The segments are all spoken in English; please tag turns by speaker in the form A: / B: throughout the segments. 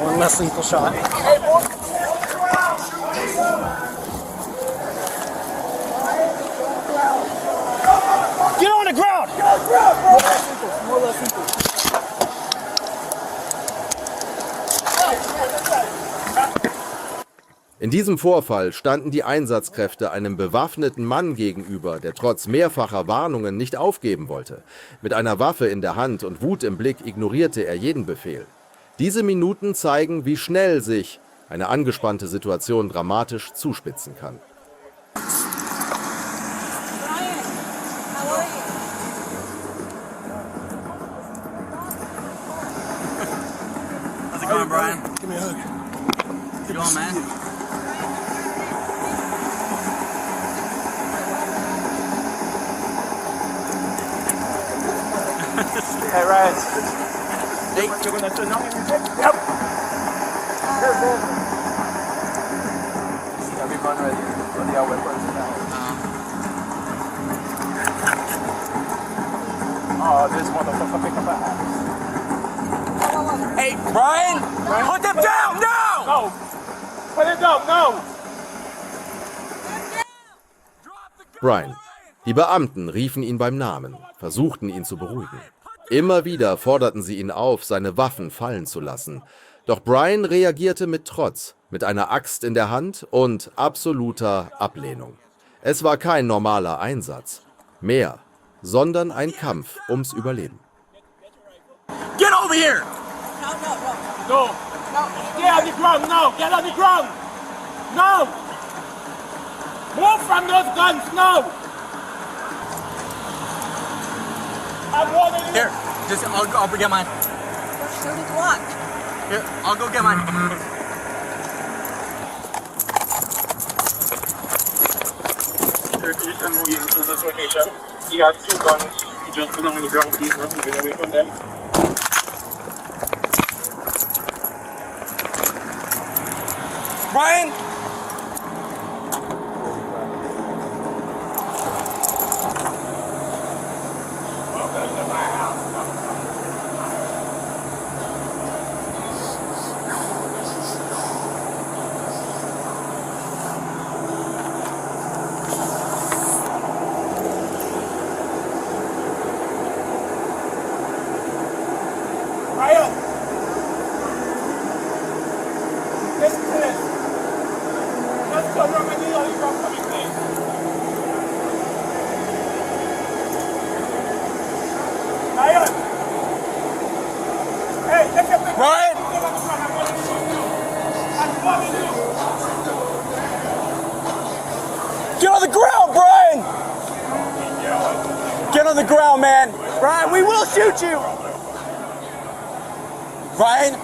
A: One less lethal shot. Get on the ground! Get on the ground, bro! More less lethal.
B: In diesem Vorfall standen die Einsatzkräfte einem bewaffneten Mann gegenüber, der trotz mehrfacher Warnungen nicht aufgeben wollte. Mit einer Waffe in der Hand und Wut im Blick ignorierte er jeden Befehl. Diese Minuten zeigen, wie schnell sich eine angespannte Situation dramatisch zuspitzen kann.
C: How's it going, Brian?
A: Give me a hug.
C: You on, man?
A: Hey, Ryan.
C: Hey.
A: You're gonna turn on? Yep. Everyone ready for the weapons now. Oh, this motherfucker pick up a axe.
C: Hey, Brian! Put them down! No!
A: No! Put it down, no!
B: Brian. Die Beamten riefen ihn beim Namen, versuchten ihn zu beruhigen. Immer wieder forderten sie ihn auf, seine Waffen fallen zu lassen. Doch Brian reagierte mit Trotz, mit einer Axt in der Hand und absoluter Ablehnung. Es war kein normaler Einsatz, mehr, sondern ein Kampf ums Überleben.
C: Get over here!
A: No! No! Get on the ground, no! Get on the ground! No! Move from those guns, no! I'm warning you!
C: Here, just I'll get mine.
D: So did what?
C: Here, I'll go get mine.
A: Sir, please remove you from this location. He has 2 guns. He just put them on the ground, please. We're moving away from them.
C: Brian!
A: Ryan! Listen to this. Let's go wrong and you only from coming, please. Ryan! Hey, take your pick.
C: Ryan!
A: I'm warning you.
C: Get on the ground, Brian! Get on the ground, man! Brian, we will shoot you! Brian?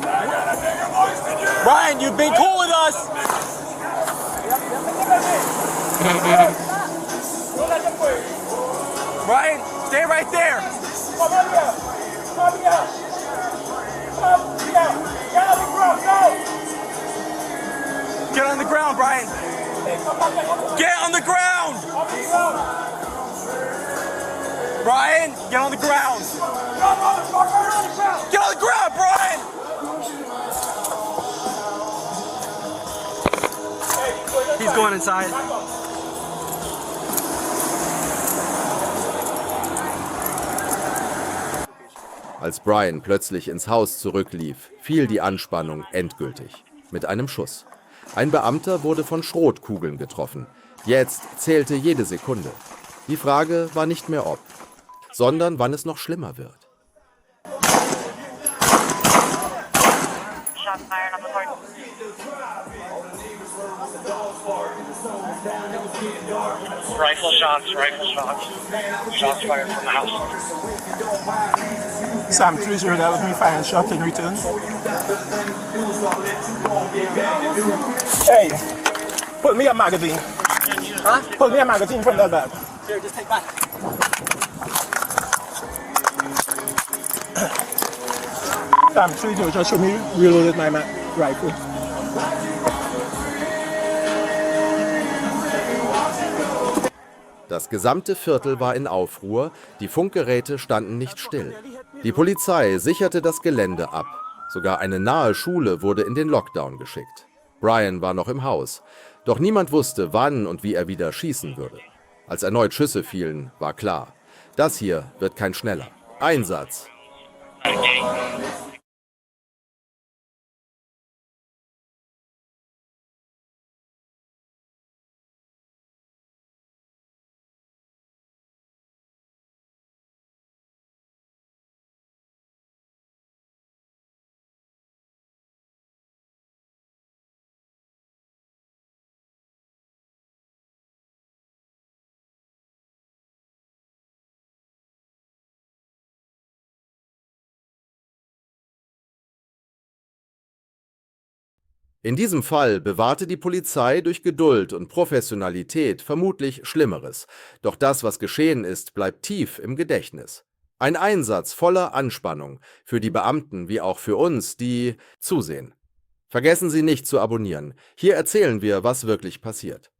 C: Brian, you've been cool with us! Brian, stay right there!
A: Come on here. Come here. Come here. Get on the ground, go.
C: Get on the ground, Brian! Get on the ground!
A: On the ground.
C: Brian, get on the ground!
A: Come on, motherfucker, on the ground.
C: Get on the ground, Brian! He's going inside.
B: Als Brian plötzlich ins Haus zurücklief, fiel die Anspannung endgültig. Mit einem Schuss. Ein Beamter wurde von Schrotkugeln getroffen. Jetzt zählte jede Sekunde. Die Frage war nicht mehr ob, sondern wann es noch schlimmer wird.
E: Rifle shots. Shots fired from the house.
A: Sam 30, that was me firing shot in return. Hey, put me a magazine.
C: Huh?
A: Put me a magazine from that bag.
C: Here, just take that.
A: Sam 30, just show me reloaded my rifle.
B: Das gesamte Viertel war in Aufruhr, die Funkgeräte standen nicht still. Die Polizei sicherte das Gelände ab. Sogar eine nahe Schule wurde in den Lockdown geschickt. Brian war noch im Haus, doch niemand wusste, wann und wie er wieder schießen würde. Als erneut Schüsse fielen, war klar, das hier wird kein schneller. Einsatz! In diesem Fall bewahrte die Polizei durch Geduld und Professionalität vermutlich Schlimmeres. Doch das, was geschehen ist, bleibt tief im Gedächtnis. Ein Einsatz voller Anspannung für die Beamten wie auch für uns, die zusehen. Vergessen Sie nicht zu abonnieren. Hier erzählen wir, was wirklich passiert.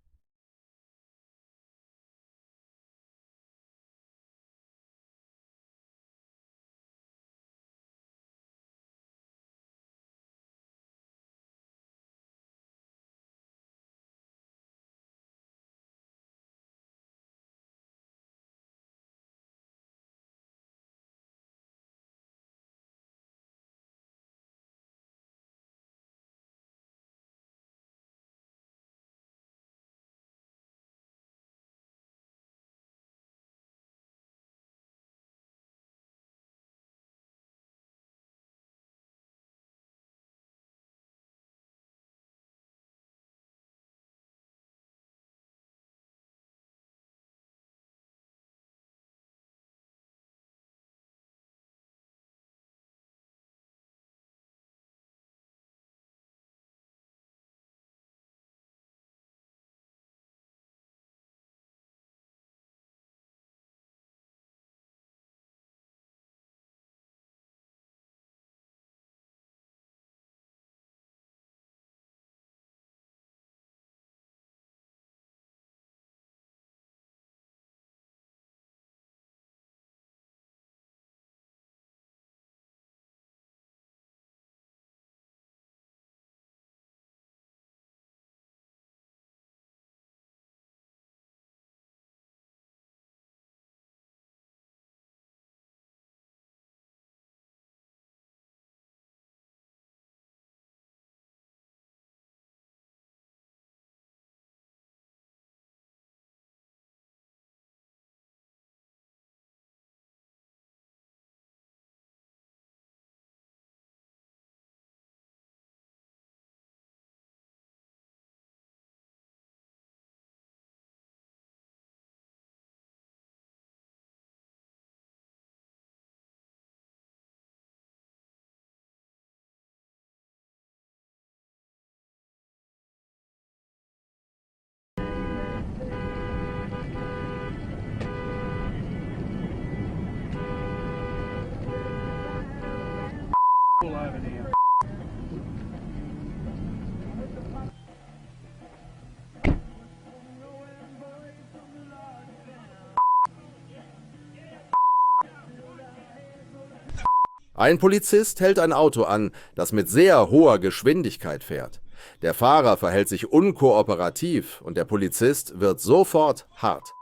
B: Ein Polizist hält ein Auto an, das mit sehr hoher Geschwindigkeit fährt. Der Fahrer verhält sich unkooperativ und der Polizist wird sofort hart.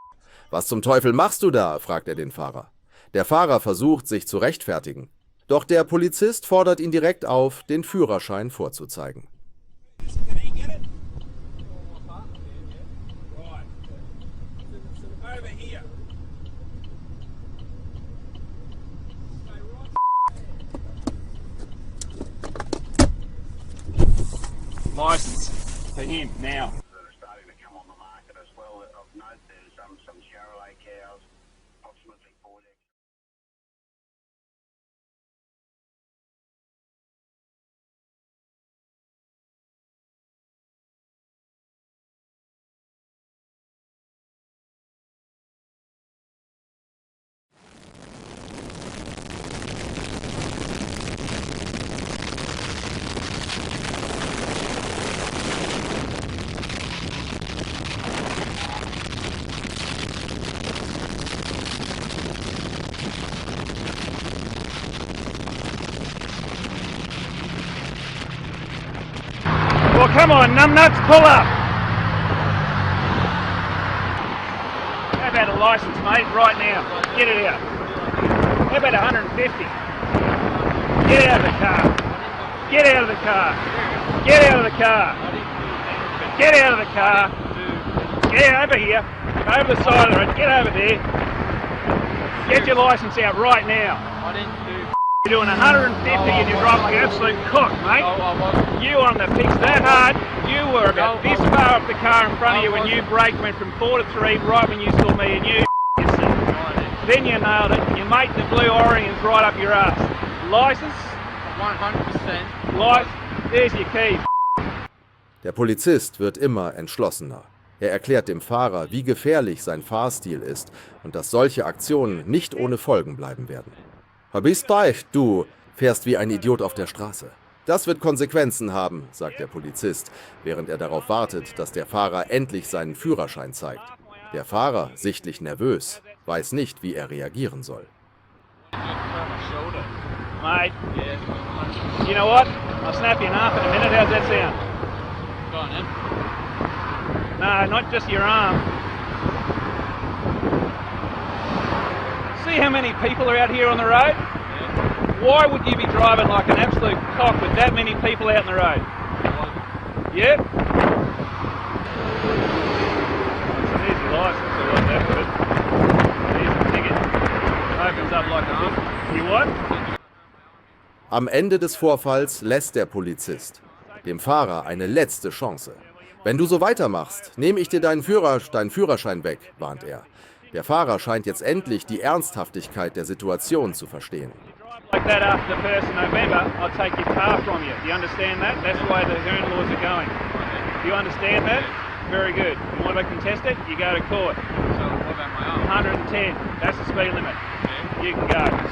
B: »Was zum Teufel machst du da?« fragt er den Fahrer. Der Fahrer versucht, sich zu rechtfertigen. Doch der Polizist fordert ihn direkt auf, den Führerschein vorzuzeigen.
A: License for him now.
E: Starting to come on the market as well. Of note, there's some Charolais cows, approximately 4 days.
A: Well, come on, numbnuts, pull up. How about a license, mate, right now? Get it out. How about 150? Get out of the car. Get out of the car. Get out of the car. Get out of the car. Get over here. Over the side of the road. Get over there. Get your license out right now. You're doing 150 and you're driving like an absolute cock, mate. You on the fix that hard. You were about this far off the car in front of you when you braked, went from 4 to 3 right when you saw me, and you then you nailed it. You made the blue Orions right up your ass. License?
F: 100%.
A: License? There's your key.
B: Der Polizist wird immer entschlossener. Er erklärt dem Fahrer, wie gefährlich sein Fahrstil ist und dass solche Aktionen nicht ohne Folgen bleiben werden. Hab's recht, du fährst wie ein Idiot auf der Straße. Das wird Konsequenzen haben, sagt der Polizist, während er darauf wartet, dass der Fahrer endlich seinen Führerschein zeigt. Der Fahrer, sichtlich nervös, weiß nicht, wie er reagieren soll.
A: Mate, you know what? I'll snap you in half in a minute. How's that sound?
F: Go on then.
A: No, not just your arm. See how many people are out here on the road? Why would you be driving like an absolute cock with that many people out on the road? Yep. It's an easy license, so like that good. Easy ticket. Opens up like a book. You what?
B: Am Ende des Vorfalls lässt der Polizist dem Fahrer eine letzte Chance. Wenn du so weitermachst, nehme ich dir deinen Führerschein weg, warnt er. Der Fahrer scheint jetzt endlich die Ernsthaftigkeit der Situation zu verstehen.
A: Like that after the 1st of November, I'll take your car from you. Do you understand that? That's the way the Hern laws are going. Do you understand that? Very good. You want to contest it? You go to court.
F: So what about my arm?
A: 110. That's the speed limit. You can go.